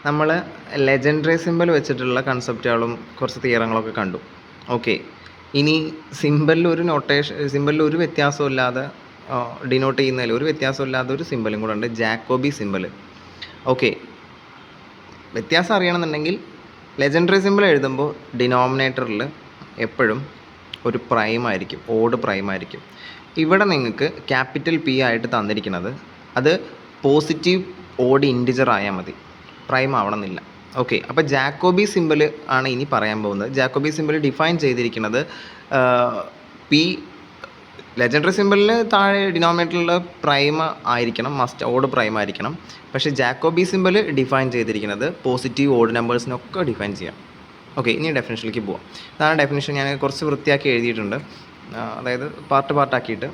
നമ്മൾ legendary symbol വെച്ചിട്ടുള്ള കൺസെപ്റ്റുകളും കുറച്ച് തിയറങ്ങളൊക്കെ കണ്ടു. ഓക്കെ, ഇനി സിമ്പലിൽ ഒരു വ്യത്യാസവും ഇല്ലാതെ ഡിനോട്ട് ചെയ്യുന്നതിൽ ഒരു വ്യത്യാസമില്ലാത്ത ഒരു സിമ്പലും കൂടെ ഉണ്ട്, ജാക്കോബി സിമ്പൽ. ഓക്കെ, വ്യത്യാസം അറിയണമെന്നുണ്ടെങ്കിൽ ലെജൻഡറി സിമ്പൽ എഴുതുമ്പോൾ ഡിനോമിനേറ്ററിൽ എപ്പോഴും ഒരു പ്രൈം ആയിരിക്കും, ഓഡ് പ്രൈം ആയിരിക്കും. ഇവിടെ നിങ്ങൾക്ക് ക്യാപിറ്റൽ പി ആയിട്ട് തന്നിരിക്കുന്നത് അത് പോസിറ്റീവ് ഓഡ് ഇൻറ്റിജർ ആയാൽ മതി, പ്രൈം ആവണമെന്നില്ല. ഓക്കെ, അപ്പോൾ ജാക്കോബി സിമ്പൽ ആണ് ഇനി പറയാൻ പോകുന്നത്. ജാക്കോബി സിമ്പൽ ഡിഫൈൻ ചെയ്തിരിക്കുന്നത് പി ലെജൻഡറി സിമ്പലിന് താഴെ ഡിനോമിനേറ്ററിലുള്ള പ്രൈം ആയിരിക്കണം, മസ്റ്റ് ഓഡ് പ്രൈം ആയിരിക്കണം. പക്ഷേ ജാക്കോബി സിമ്പൽ ഡിഫൈൻ ചെയ്തിരിക്കുന്നത് പോസിറ്റീവ് ഓഡ് നമ്പേഴ്സിനൊക്കെ ഡിഫൈൻ ചെയ്യാം. ഓക്കെ, ഇനി ഡെഫിനിഷനിലേക്ക് പോവാം. ഇതാണ് ഡെഫിനിഷൻ. ഞാൻ കുറച്ച് വൃത്തിയാക്കി എഴുതിയിട്ടുണ്ട്, അതായത് പാർട്ടാക്കിയിട്ട്.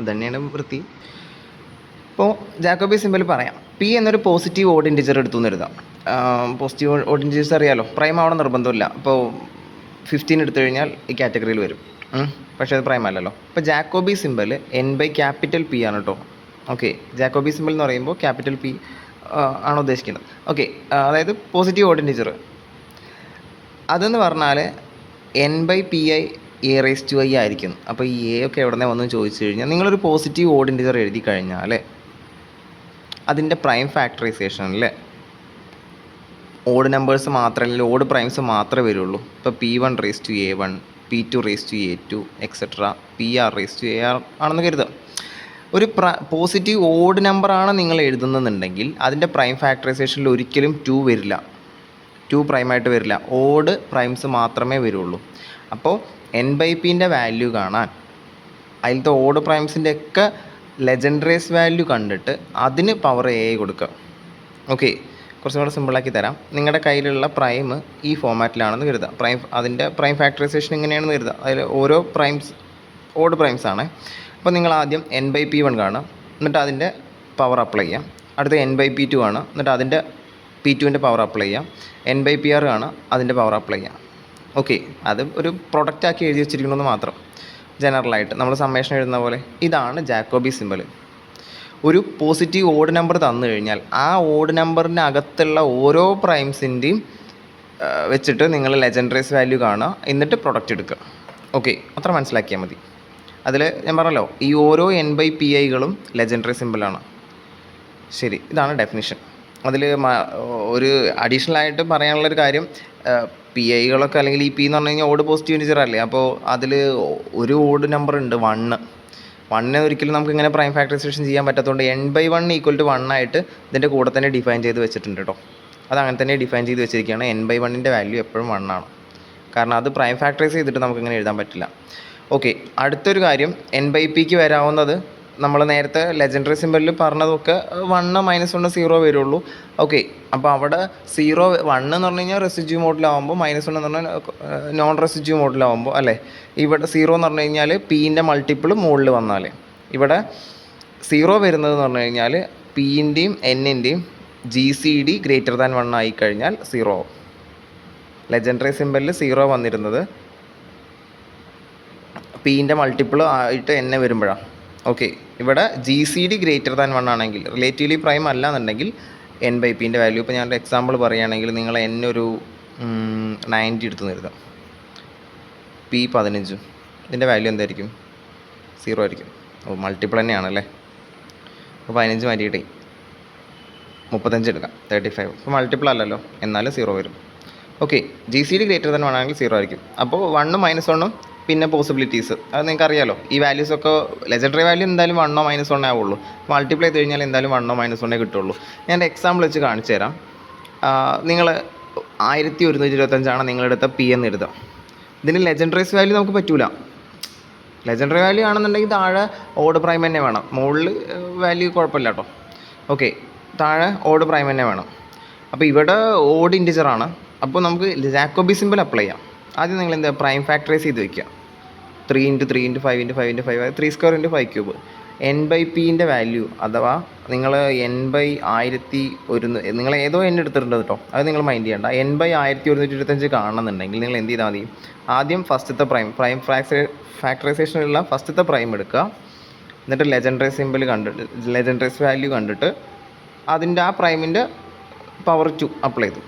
തന്നെയാണ് വൃത്തി. ഇപ്പോൾ ജാക്കോബി സിമ്പൽ പറയാം. പി എന്നൊരു പോസിറ്റീവ് ഓഡ് ഇൻറ്റിജർ എടുത്തു എന്ന് എഴുതാം. പോസിറ്റീവ് ഓഡ് ഇൻറ്റിജേഴ്സ് അറിയാലോ, പ്രൈം ആവണം നിർബന്ധമില്ല. ഇപ്പോൾ 15 എടുത്തു കഴിഞ്ഞാൽ ഈ കാറ്റഗറിയിൽ വരും, പക്ഷേ അത് പ്രൈം അല്ലല്ലോ. ഇപ്പോൾ ജാക്കോബി സിമ്പൽ N/P ആണ് കേട്ടോ. ഓക്കെ, ജാക്കോബി സിമ്പൽ എന്ന് പറയുമ്പോൾ ക്യാപിറ്റൽ പി ആണ് ഉദ്ദേശിക്കുന്നത്. ഓക്കെ, അതായത് പോസിറ്റീവ് ഓഡ് ഇൻറ്റിജർ അതെന്ന് പറഞ്ഞാൽ N/Pi ആയിരിക്കും. അപ്പോൾ ഈ എ ഒക്കെ എവിടെ നിന്ന് വന്നു ചോദിച്ചു കഴിഞ്ഞാൽ, നിങ്ങളൊരു പോസിറ്റീവ് ഓഡ് ഇൻറ്റിജർ എഴുതി കഴിഞ്ഞാൽ അതിൻ്റെ പ്രൈം ഫാക്ടറൈസേഷനിൽ ഓഡ് നമ്പേഴ്സ് മാത്രമേ, അല്ലെങ്കിൽ ഓഡ് പ്രൈംസ് മാത്രമേ വരുള്ളൂ. ഇപ്പോൾ P1 P2 A2 etcetera PR ആണെന്ന് കരുതുക. ഒരു പോസിറ്റീവ് ഓഡ് നമ്പറാണ് നിങ്ങൾ എഴുതുന്നുണ്ടെങ്കിൽ അതിൻ്റെ പ്രൈം ഫാക്ടറൈസേഷനിൽ ഒരിക്കലും 2 വരില്ല, 2 പ്രൈമായിട്ട് വരില്ല, ഓഡ് പ്രൈംസ് മാത്രമേ വരുള്ളൂ. അപ്പോൾ N/Pൻ്റെ വാല്യൂ കാണാൻ അതിലത്തെ ഓഡ് പ്രൈംസിൻ്റെ ഒക്കെ ലെജൻഡറീസ് വാല്യൂ കണ്ടിട്ട് അതിന് പവർ A കൊടുക്കുക. ഓക്കെ, കുറച്ചും കൂടെ സിമ്പിളാക്കി തരാം. നിങ്ങളുടെ കയ്യിലുള്ള പ്രൈം ഈ ഫോമാറ്റിലാണെന്ന് കരുതുക. അതിൻ്റെ പ്രൈം ഫാക്ടറൈസേഷൻ ഇങ്ങനെയാണെന്ന് കരുതുക. അതിൽ ഓരോ പ്രൈംസ് ഓഡ് പ്രൈംസ് ആണ്. അപ്പോൾ നിങ്ങൾ ആദ്യം N/P1 കാണുക, എന്നിട്ട് അതിൻ്റെ പവർ അപ്ലൈ ചെയ്യാം. അടുത്ത N/P2 ആണ്, എന്നിട്ട് അതിൻ്റെ P2ൻ്റെ പവർ അപ്ലൈ ചെയ്യാം. N/PR ആണ്, അതിൻ്റെ പവർ അപ്ലൈ ചെയ്യാം. ഓക്കെ, അത് ഒരു പ്രൊഡക്റ്റാക്കി എഴുതി വെച്ചിരിക്കണമെന്ന് മാത്രം. ജനറലായിട്ട് നമ്മൾ സമ്മേഷൻ എഴുതുന്ന പോലെ. ഇതാണ് ജാക്കോബി സിമ്പൽ. ഒരു പോസിറ്റീവ് ഓഡ് നമ്പർ തന്നു കഴിഞ്ഞാൽ ആ ഓഡ് നമ്പറിൻ്റെ അകത്തുള്ള ഓരോ പ്രൈംസിൻ്റെയും വെച്ചിട്ട് നിങ്ങൾ ലെജൻഡറീസ് വാല്യൂ കാണുക, എന്നിട്ട് പ്രൊഡക്റ്റ് എടുക്കുക. ഓക്കെ, അത്ര മനസ്സിലാക്കിയാൽ മതി. അതിൽ ഞാൻ പറഞ്ഞല്ലോ, ഈ ഓരോ N/Piകളും ലെജൻഡറി സിമ്പിളാണ്. ശരി, ഇതാണ് ഡെഫിനിഷൻ. അതിൽ ഒരു അഡീഷണൽ ആയിട്ട് പറയാനുള്ളൊരു കാര്യം, PIകളൊക്കെ അല്ലെങ്കിൽ ഈ P എന്ന് പറഞ്ഞു കഴിഞ്ഞാൽ ഓഡ് പോസിറ്റീവ് ഇൻറ്റിജർ അല്ലേ. അപ്പോൾ അതിൽ ഒരു ഓഡ് നമ്പർ ഉണ്ട്, 1 ഒരിക്കലും നമുക്ക് ഇങ്ങനെ പ്രൈം ഫാക്ടറൈസേഷൻ ചെയ്യാൻ പറ്റാത്തതുകൊണ്ട് N/1 = 1 ആയിട്ട് ഇതിൻ്റെ കൂടെ തന്നെ ഡിഫൈൻ ചെയ്ത് വെച്ചിട്ടുണ്ട് കേട്ടോ. അതങ്ങനെ തന്നെ ഡിഫൈൻ ചെയ്ത് വെച്ചിരിക്കുകയാണ്. N/1ൻ്റെ വാല്യൂ എപ്പോഴും 1 ആണ്, കാരണം അത് പ്രൈം ഫാക്ടറൈസ് ചെയ്തിട്ട് നമുക്കിങ്ങനെ എഴുതാൻ പറ്റില്ല. ഓക്കെ, അടുത്തൊരു കാര്യം, N/Pക്ക് വരാവുന്നത് നമ്മൾ നേരത്തെ ലെജൻഡറി സിമ്പലിൽ പറഞ്ഞതൊക്കെ 1 - 1 0 വരുള്ളൂ. ഓക്കെ, അപ്പോൾ അവിടെ 0 1 എന്ന് പറഞ്ഞു കഴിഞ്ഞാൽ റെസിഡ്യൂ മോഡിലാവുമ്പോൾ, -1 എന്ന് പറഞ്ഞാൽ നോൺ റെസിഡ്യൂ മോഡിലാവുമ്പോൾ അല്ലേ. ഇവിടെ 0 എന്ന് പറഞ്ഞു കഴിഞ്ഞാൽ Pൻ്റെ മൾട്ടിപ്പിൾ മുകളിൽ വന്നാൽ, ഇവിടെ 0 വരുന്നതെന്ന് പറഞ്ഞു കഴിഞ്ഞാൽ Pൻ്റെയും Nൻ്റെയും GCD > 1 ആയിക്കഴിഞ്ഞാൽ 0 ആവും. ലെജൻഡറി സിമ്പലിൽ 0 വന്നിരുന്നത് Pൻ്റെ മൾട്ടിപ്പിൾ ആയിട്ട് N വരുമ്പോഴാണ്. ഓക്കെ, ഇവിടെ GCD > 1 ആണെങ്കിൽ, റിലേറ്റീവ്ലി പ്രൈം അല്ല എന്നുണ്ടെങ്കിൽ N/Pൻ്റെ വാല്യൂ, ഇപ്പോൾ ഞാൻ എക്സാമ്പിൾ പറയുകയാണെങ്കിൽ, നിങ്ങൾ N ഒരു 90 എടുത്ത് നിർത്താം, P 15, ഇതിൻ്റെ വാല്യൂ എന്തായിരിക്കും? 0 ആയിരിക്കും. അപ്പോൾ മൾട്ടിപ്പിൾ തന്നെയാണല്ലേ. അപ്പോൾ 15 മാറ്റിയിട്ടേ 35 എടുക്കാം, 35. അപ്പോൾ മൾട്ടിപ്പിൾ അല്ലല്ലോ, എന്നാലും 0 വരും. ഓക്കെ, GCD > 1 ആണെങ്കിൽ 0 ആയിരിക്കും. അപ്പോൾ 1 - 1 പിന്നെ പോസിബിലിറ്റീസ് അത് നിങ്ങൾക്ക് അറിയാമല്ലോ. ഈ വാല്യൂസൊക്കെ ലെജൻഡറി വാല്യൂ എന്തായാലും 1 - 1 ആവുള്ളൂ. മൾട്ടിപ്ലൈ ചെയ്ത് കഴിഞ്ഞാൽ എന്തായാലും 1 - 1 കിട്ടുള്ളൂ. ഞാൻ എക്സാമ്പിൾ വെച്ച് കാണിച്ചു തരാം. നിങ്ങൾ 1125 നിങ്ങളെടുത്ത P എന്ന് എഴുതാം. ഇതിന് ലെജൻഡറീസ് വാല്യൂ നമുക്ക് പറ്റൂല. ലെജൻഡറി വാല്യൂ ആണെന്നുണ്ടെങ്കിൽ താഴെ ഓഡ് പ്രൈം തന്നെ വേണം, മുകളിൽ വാല്യൂ കുഴപ്പമില്ല കേട്ടോ. ഓക്കെ, താഴെ ഓഡ് പ്രൈം തന്നെ വേണം. അപ്പോൾ ഇവിടെ ഓഡ് ഇൻറ്റിജറാണ്. അപ്പോൾ നമുക്ക് ജാക്കോബി സിമ്പൽ അപ്ലൈ ചെയ്യാം. ആദ്യം നിങ്ങൾ എന്താ പ്രൈം ഫാക്ടറൈസ് ചെയ്ത് വയ്ക്കുക. 3 × 3 × 5 × 5 × 5 3² × 5³ N/Pൻ്റെ വാല്യൂ, അഥവാ നിങ്ങൾ N/1000 നിങ്ങൾ ഏതോ N എടുത്തിട്ടുണ്ട് കേട്ടോ, അത് നിങ്ങൾ മൈൻഡ് ചെയ്യേണ്ട. N/1125 കാണണമെന്നുണ്ടെങ്കിൽ നിങ്ങൾ എന്ത് ചെയ്താൽ മതി, ആദ്യം ഫസ്റ്റത്തെ പ്രൈം ഫാക്ടറൈസേഷനുള്ള ഫസ്റ്റത്തെ പ്രൈം എടുക്കുക, എന്നിട്ട് ലെജൻഡറി സിമ്പിൾ കണ്ടിട്ട് ലെജൻഡറീസ് വാല്യൂ കണ്ടിട്ട് അതിൻ്റെ ആ പ്രൈമിൻ്റെ പവർ 2 അപ്ലൈ ചെയ്തു.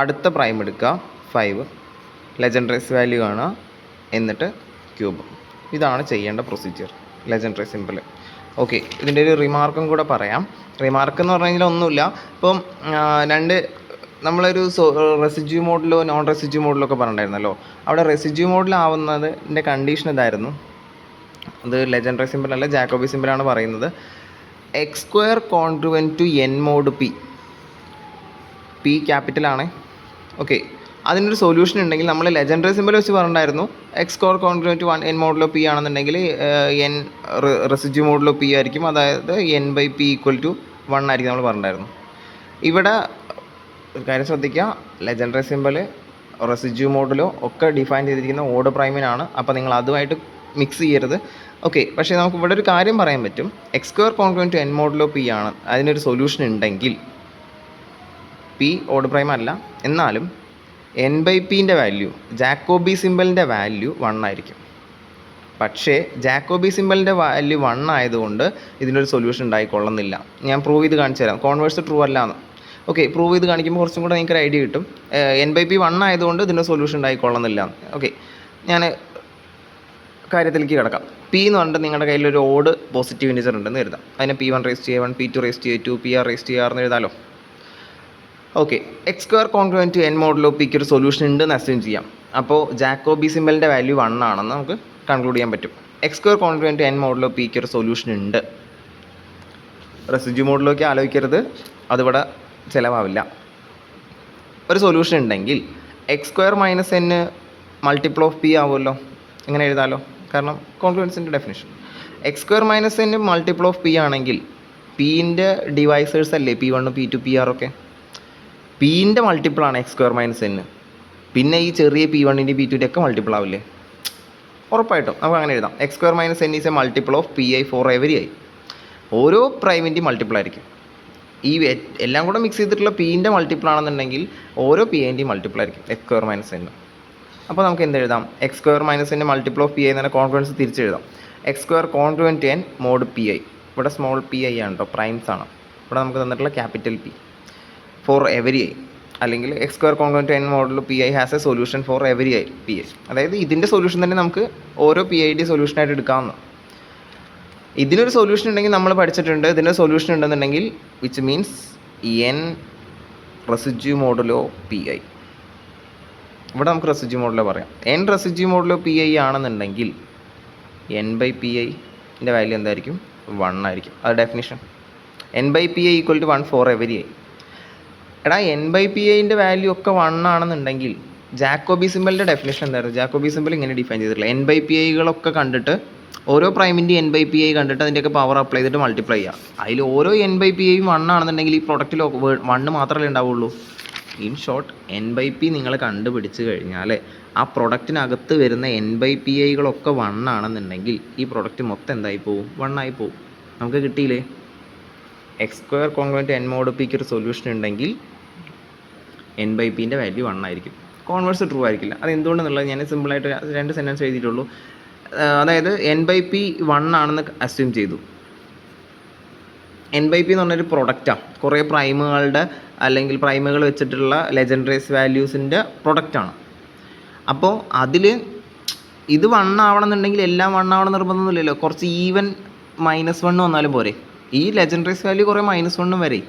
അടുത്ത പ്രൈം എടുക്കുക 5, ലെജൻഡറൈസ് വാല്യൂ കാണുക, എന്നിട്ട് ക്യൂബ്. ഇതാണ് ചെയ്യേണ്ട പ്രൊസീജിയർ, ലെജൻഡറി സിമ്പിൾ. ഓക്കെ, ഇതിൻ്റെ ഒരു റിമാർക്കും കൂടെ പറയാം. റിമാർക്ക് എന്ന് പറഞ്ഞു കഴിഞ്ഞാൽ ഒന്നുമില്ല. ഇപ്പം നമ്മളൊരു റെസിഡ്യൂ മോഡിലോ നോൺ റെസിഡ്യൂ മോഡിലോ ഒക്കെ പറഞ്ഞിട്ടുണ്ടായിരുന്നല്ലോ. അവിടെ റെസിഡ്യൂ മോഡിലാവുന്നതിൻ്റെ കണ്ടീഷൻ ഇതായിരുന്നു. അത് ലെജൻഡറി സിമ്പിൾ അല്ല, ജാക്കോബി സിമ്പിളാണ് പറയുന്നത്. X square congruent to n mod p. P ക്യാപിറ്റലാണ്. ഓക്കെ, അതിനൊരു സൊല്യൂഷൻ ഉണ്ടെങ്കിൽ നമ്മൾ ലെജൻഡറി സിമ്പിൾ വെച്ച് പറഞ്ഞിട്ടുണ്ടായിരുന്നു. X square congruent to n മോഡിലോ പി ആണെന്നുണ്ടെങ്കിൽ എൻ റെസിഡ്യൂ മോഡിലോ പി ആയിരിക്കും. അതായത് n by p equal to 1 ആയിരിക്കും നമ്മൾ പറഞ്ഞിട്ടുണ്ടായിരുന്നു. ഇവിടെ ഒരു കാര്യം ശ്രദ്ധിക്കുക, ലെജൻഡറി സിമ്പിൾ റെസിഡ്യൂ മോഡിലോ ഒക്കെ ഡിഫൈൻ ചെയ്തിരിക്കുന്ന ഓഡ് പ്രൈമിനാണ്. അപ്പോൾ നിങ്ങൾ അതുമായിട്ട് മിക്സ് ചെയ്യരുത്. ഓക്കെ, പക്ഷേ നമുക്ക് ഇവിടെ ഒരു കാര്യം പറയാൻ പറ്റും. X square congruent to n മോഡിലോ പി ആണ്, അതിനൊരു സൊല്യൂഷൻ ഉണ്ടെങ്കിൽ പി ഓഡ് പ്രൈം അല്ല, എന്നാലും എൻ ബൈ പിൻ്റെ വാല്യൂ, ജാക്കോബി സിമ്പിളിൻ്റെ വാല്യൂ 1 ആയിരിക്കും. പക്ഷേ ജാക്കോബി സിമ്പിളിൻ്റെ വാല്യൂ 1 ആയതുകൊണ്ട് ഇതിനൊരു സൊല്യൂഷൻ ഉണ്ടായിക്കൊള്ളുന്നില്ല. ഞാൻ പ്രൂവ് ചെയ്ത് കാണിച്ചു തരാം. കോൺവേഴ്സ് ട്രൂ അല്ല എന്ന്. ഓക്കെ, പ്രൂവ് ചെയ്ത് കാണിക്കുമ്പോൾ കുറച്ചും കൂടെ നിങ്ങൾക്ക് ഒരു ഐഡിയ കിട്ടും. എൻ ബൈ പി 1 ആയതുകൊണ്ട് ഇതിൻ്റെ സൊല്യൂഷൻ ഉണ്ടായിക്കൊള്ളുന്നില്ല. ഓക്കെ, ഞാൻ കാര്യത്തിലേക്ക് കിടക്കാം. പി എന്ന് പറഞ്ഞിട്ട് നിങ്ങളുടെ കയ്യിലൊരു ഓഡ് പോസിറ്റീവ് ഇൻറ്റിജർ ഉണ്ടെന്ന് കരുതാം. അതിനെ P1 raise to A1, P2 raise to A2, PR raise to AR എന്ന് എഴുതാമല്ലോ. Okay, x square congruent to n മോഡിലോ പിക്ക് ഒരു സൊല്യൂഷൻ ഉണ്ടെന്ന് അസ്യൂം ചെയ്യാം. അപ്പോൾ ജാക്കോബി സിമ്പിളിൻ്റെ വാല്യൂ 1 ആണെന്ന് നമുക്ക് കൺക്ലൂഡ് ചെയ്യാൻ പറ്റും. X square congruent to n മോഡിലോ പിക്ക് ഒരു സൊല്യൂഷൻ ഉണ്ട്. റെസിഡ്യൂ മോഡിലൊക്കെ ആലോചിക്കരുത്, അതിവിടെ ചിലവാവില്ല. ഒരു സൊല്യൂഷൻ ഉണ്ടെങ്കിൽ x square minus n multiple of p ആവുമല്ലോ. ഇങ്ങനെ എഴുതാമല്ലോ, കാരണം കോൺഗ്രുവൻസിൻ്റെ definition. X square minus n multiple of p ആണെങ്കിൽ പീൻ്റെ ഡിവൈസേഴ്സ് അല്ലേ P1, P2, PR ഒക്കെ. പീൻ്റെ മൾട്ടിപ്പിളാണ് എക്സ് സ്ക്വയർ മൈനസ് എൻ. പിന്നെ ഈ ചെറിയ P1ൻ്റെ P2ൻ്റെ ഒക്കെ മൾട്ടിപ്പിൾ ആവില്ലേ? ഉറപ്പായിട്ടും നമുക്ക് അങ്ങനെ എഴുതാം. X square minus N is A multiple of PI four every I. ഓരോ പ്രൈമിൻ്റെയും മൾട്ടിപ്പിൾ ആയിരിക്കും. ഈ എല്ലാം കൂടെ മിക്സ് ചെയ്തിട്ടുള്ള പീൻ്റെ മൾട്ടിപ്പിൾ ആണെന്നുണ്ടെങ്കിൽ ഓരോ PIൻ്റെയും മൾട്ടിപ്പിൾ ആയിരിക്കും എക്സ് സ്ക്വയർ മൈനസ് എൻ. അപ്പോൾ നമുക്ക് എന്ത് എഴുതാം? X square minus n multiple of PI എന്ന് പറഞ്ഞാൽ കോൺഗ്രുവൻസ് തിരിച്ചെഴുതാം. X square congruent n mod PI. ഇവിടെ സ്മോൾ PI ആണ് കേട്ടോ, പ്രൈംസ് ആണ്. ഇവിടെ നമുക്ക് തന്നിട്ടുള്ള capital P for every I. അല്ലെങ്കിൽ എക്സ് സ്ക്വയർ കോൺഗ്രുവൻറ്റ് എൻ മോഡിൽ PI has a solution for every I PI. അതായത് ഇതിൻ്റെ സൊല്യൂഷൻ തന്നെ നമുക്ക് ഓരോ PIയുടെ സൊല്യൂഷനായിട്ട് എടുക്കാവുന്ന. ഇതിനൊരു സൊല്യൂഷൻ ഉണ്ടെങ്കിൽ നമ്മൾ പഠിച്ചിട്ടുണ്ട്. ഇതിൻ്റെ സൊല്യൂഷൻ ഉണ്ടെന്നുണ്ടെങ്കിൽ വിച്ച് മീൻസ് എൻ റെസിഡ്യൂ മോഡിലോ PI. ഇവിടെ നമുക്ക് റെസിഡ്യൂ മോഡിലോ പറയാം. എൻ റെസിഡ്യൂ മോഡിലോ PI ആണെന്നുണ്ടെങ്കിൽ എൻ ബൈ PIൻ്റെ വാല്യൂ എന്തായിരിക്കും? 1 ആയിരിക്കും. അത് definition. N by PI equal to 1 for every I. എടാ, എൻ ബൈ PIൻ്റെ വാല്യൂ ഒക്കെ 1 ആണെന്നുണ്ടെങ്കിൽ ജാക്കോബി സിമ്പിളിൻ്റെ ഡെഫിനിഷൻ എന്തായിരുന്നു? ജാക്കോബി സിമ്പിൾ ഇങ്ങനെ ഡിഫൈൻ ചെയ്തിട്ടില്ല. എൻ ബൈ PIകളൊക്കെ കണ്ടിട്ട് ഓരോ പ്രൈമിൻ്റെ എൻ ബൈ PI കണ്ടിട്ട് അതിൻ്റെയൊക്കെ പവർ അപ്ലൈ ചെയ്തിട്ട് മൾട്ടിപ്ലൈ ചെയ്യുക. അതിൽ ഓരോ എൻ ബൈ PIയും 1 ആണെന്നുണ്ടെങ്കിൽ ഈ പ്രൊഡക്റ്റിൽ 1 മാത്രമല്ലേ ഉണ്ടാവുള്ളൂ. In short, N by P നിങ്ങൾ കണ്ടുപിടിച്ച് കഴിഞ്ഞാൽ ആ പ്രൊഡക്റ്റിനകത്ത് വരുന്ന എൻ ബൈ PIകളൊക്കെ 1 ആണെന്നുണ്ടെങ്കിൽ ഈ പ്രൊഡക്റ്റ് മൊത്തം എന്തായി പോവും? 1 ആയി പോവും. നമുക്ക് കിട്ടിയില്ലേ? X square congruent n mod പിക്ക് ഒരു സൊല്യൂഷൻ ഉണ്ടെങ്കിൽ എൻ ബൈ പിൻ്റെ വാല്യൂ 1 ആയിരിക്കും. കോൺവേഴ്സ് ട്രൂ ആയിരിക്കില്ല. അത് എന്തുകൊണ്ടെന്നുള്ളത് ഞാൻ സിമ്പിളായിട്ട് 2 സെൻറ്റൻസ് എഴുതിയിട്ടുള്ളൂ. അതായത് എൻ ബൈ പി 1 ആണെന്ന് അസ്യൂം ചെയ്തു. എൻ ബൈ പി എന്ന് പറഞ്ഞൊരു പ്രൊഡക്റ്റാണ്. കുറേ പ്രൈമുകളുടെ അല്ലെങ്കിൽ പ്രൈമുകൾ വെച്ചിട്ടുള്ള ലെജൻഡറീസ് വാല്യൂസിൻ്റെ പ്രൊഡക്റ്റാണ്. അപ്പോൾ അതിൽ ഇത് 1 ആവണമെന്നുണ്ടെങ്കിൽ എല്ലാം 1 ആവണം നിർബന്ധമൊന്നുമില്ലല്ലോ. കുറച്ച് ഈവൻ -1 വന്നാലും പോരെ. ഈ ലെജൻഡറീസ് വാല്യൂ കുറേ -1 വരെ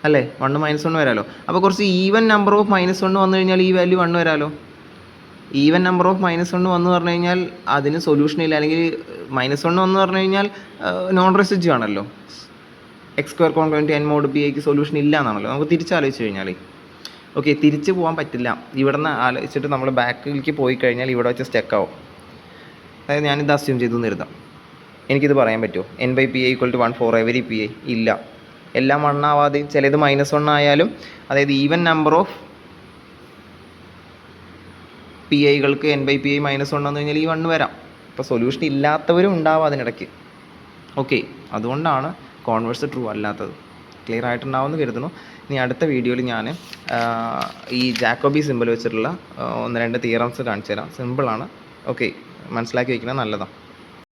അല്ലേ? 1 -1 വരാമല്ലോ. അപ്പോൾ കുറച്ച് ഈവൻ നമ്പർ ഓഫ് -1 വന്നു കഴിഞ്ഞാൽ ഈ വാല്യൂ 1 വരാമല്ലോ. ഈവൻ നമ്പർ ഓഫ് -1 വന്നു പറഞ്ഞു കഴിഞ്ഞാൽ അതിന് സൊല്യൂഷൻ ഇല്ല. അല്ലെങ്കിൽ -1 വന്നു പറഞ്ഞു കഴിഞ്ഞാൽ നോൺ റെസിഡ്യൂ ആണല്ലോ. X square congruent n mod PIക്ക് സൊല്യൂഷൻ ഇല്ല എന്നാണല്ലോ. നമുക്ക് തിരിച്ചാലോചിച്ച് കഴിഞ്ഞാൽ ഓക്കെ, തിരിച്ച് പോകാൻ പറ്റില്ല. ഇവിടെ നിന്ന് ആലോചിച്ചിട്ട് നമ്മൾ ബാക്കിലേക്ക് പോയി കഴിഞ്ഞാൽ ഇവിടെ വെച്ച് സ്റ്റക്ക് ആവും. അതായത് ഞാനിത് അസ്യൂം ചെയ്തു നിർത്താം. എനിക്കിത് പറയാൻ പറ്റുമോ? N by PI equal to 1 for every PI? ഇല്ല. എല്ലാം 1 ആവാതെ ചിലത് -1 ആയാലും, അതായത് ഈവൻ നമ്പർ ഓഫ് PIകൾക്ക് എൻ ബൈ PI -1 വന്നു കഴിഞ്ഞാൽ ഈ 1 വരാം. അപ്പോൾ സൊല്യൂഷൻ ഇല്ലാത്തവരും ഉണ്ടാവും അതിനിടയ്ക്ക്. ഓക്കെ, അതുകൊണ്ടാണ് കോൺവേഴ്സ് ട്രൂ അല്ലാത്തത്. ക്ലിയർ ആയിട്ടുണ്ടാവുമെന്ന് കരുതുന്നു. ഇനി അടുത്ത വീഡിയോയിൽ ഞാൻ ഈ ജാക്കോബി സിമ്പിൾ വെച്ചിട്ടുള്ള 1-2 തിയറംസ് കാണിച്ചു തരാം. സിമ്പിളാണ്. ഓക്കെ, മനസ്സിലാക്കി വയ്ക്കുന്നത് നല്ലതാണ്.